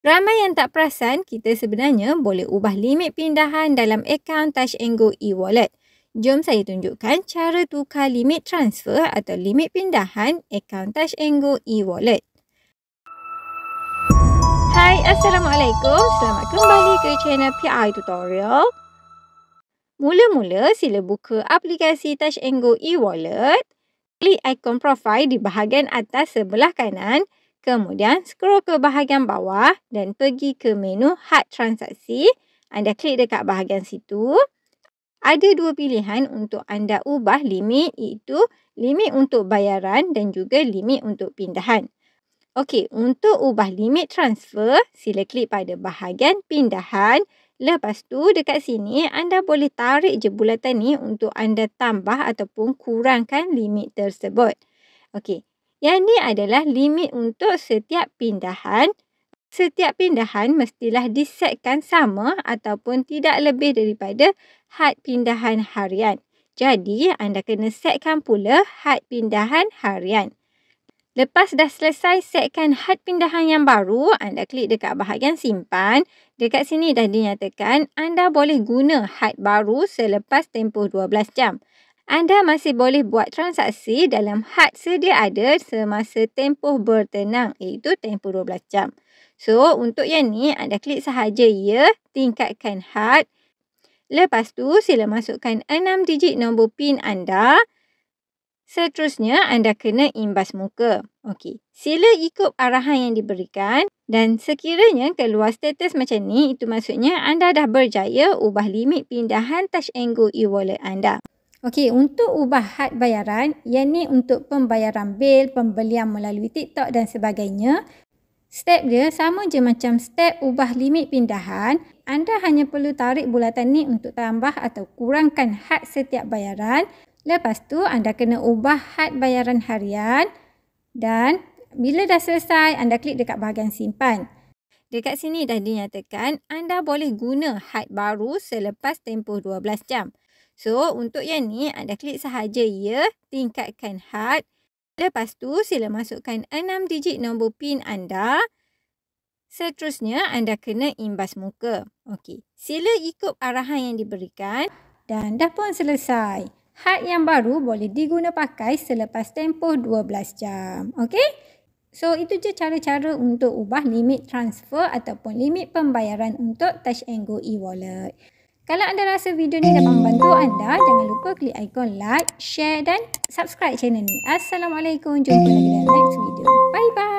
Ramai yang tak perasan kita sebenarnya boleh ubah limit pindahan dalam akaun Touch and Go e-wallet. Jom saya tunjukkan cara tukar limit transfer atau limit pindahan akaun Touch and Go e-wallet. Hai, Assalamualaikum. Selamat kembali ke channel PI Tutorial. Mula-mula sila buka aplikasi Touch and Go e-wallet. Klik ikon profil di bahagian atas sebelah kanan. Kemudian scroll ke bahagian bawah dan pergi ke menu had transaksi. Anda klik dekat bahagian situ. Ada dua pilihan untuk anda ubah limit, iaitu limit untuk bayaran dan juga limit untuk pindahan. Okey, untuk ubah limit transfer, sila klik pada bahagian pindahan. Lepas tu dekat sini anda boleh tarik je bulatan ni untuk anda tambah ataupun kurangkan limit tersebut. Okey. Yang ni adalah limit untuk setiap pindahan. Setiap pindahan mestilah disetkan sama ataupun tidak lebih daripada had pindahan harian. Jadi, anda kena setkan pula had pindahan harian. Lepas dah selesai setkan had pindahan yang baru, anda klik dekat bahagian simpan. Dekat sini dah dinyatakan anda boleh guna had baru selepas tempoh 12 jam. Anda masih boleh buat transaksi dalam had sedia ada semasa tempoh bertenang, iaitu tempoh 12 jam. So, untuk yang ni, anda klik sahaja ya, tingkatkan had. Lepas tu, sila masukkan 6 digit nombor PIN anda. Seterusnya, anda kena imbas muka. Okey, sila ikut arahan yang diberikan. Dan sekiranya keluar status macam ni, itu maksudnya anda dah berjaya ubah limit pindahan Touch and Go e-wallet anda. Okey, untuk ubah had bayaran, yang ni untuk pembayaran bil, pembelian melalui TikTok dan sebagainya. Step dia sama je macam step ubah limit pindahan. Anda hanya perlu tarik bulatan ni untuk tambah atau kurangkan had setiap bayaran. Lepas tu anda kena ubah had bayaran harian. Dan bila dah selesai, anda klik dekat bahagian simpan. Dekat sini dah dinyatakan anda boleh guna had baru selepas tempoh 12 jam. So, untuk yang ni, anda klik sahaja ya, tingkatkan had. Lepas tu, sila masukkan 6 digit nombor PIN anda. Seterusnya, anda kena imbas muka. Okey, sila ikut arahan yang diberikan. Dan dah pun selesai. Had yang baru boleh diguna pakai selepas tempoh 12 jam. Okey? So, itu je cara-cara untuk ubah limit transfer ataupun limit pembayaran untuk Touch and Go e-wallet. Kalau anda rasa video ni dapat membantu anda, jangan lupa klik ikon like, share dan subscribe channel ni. Assalamualaikum. Jumpa lagi dalam next video. Bye-bye.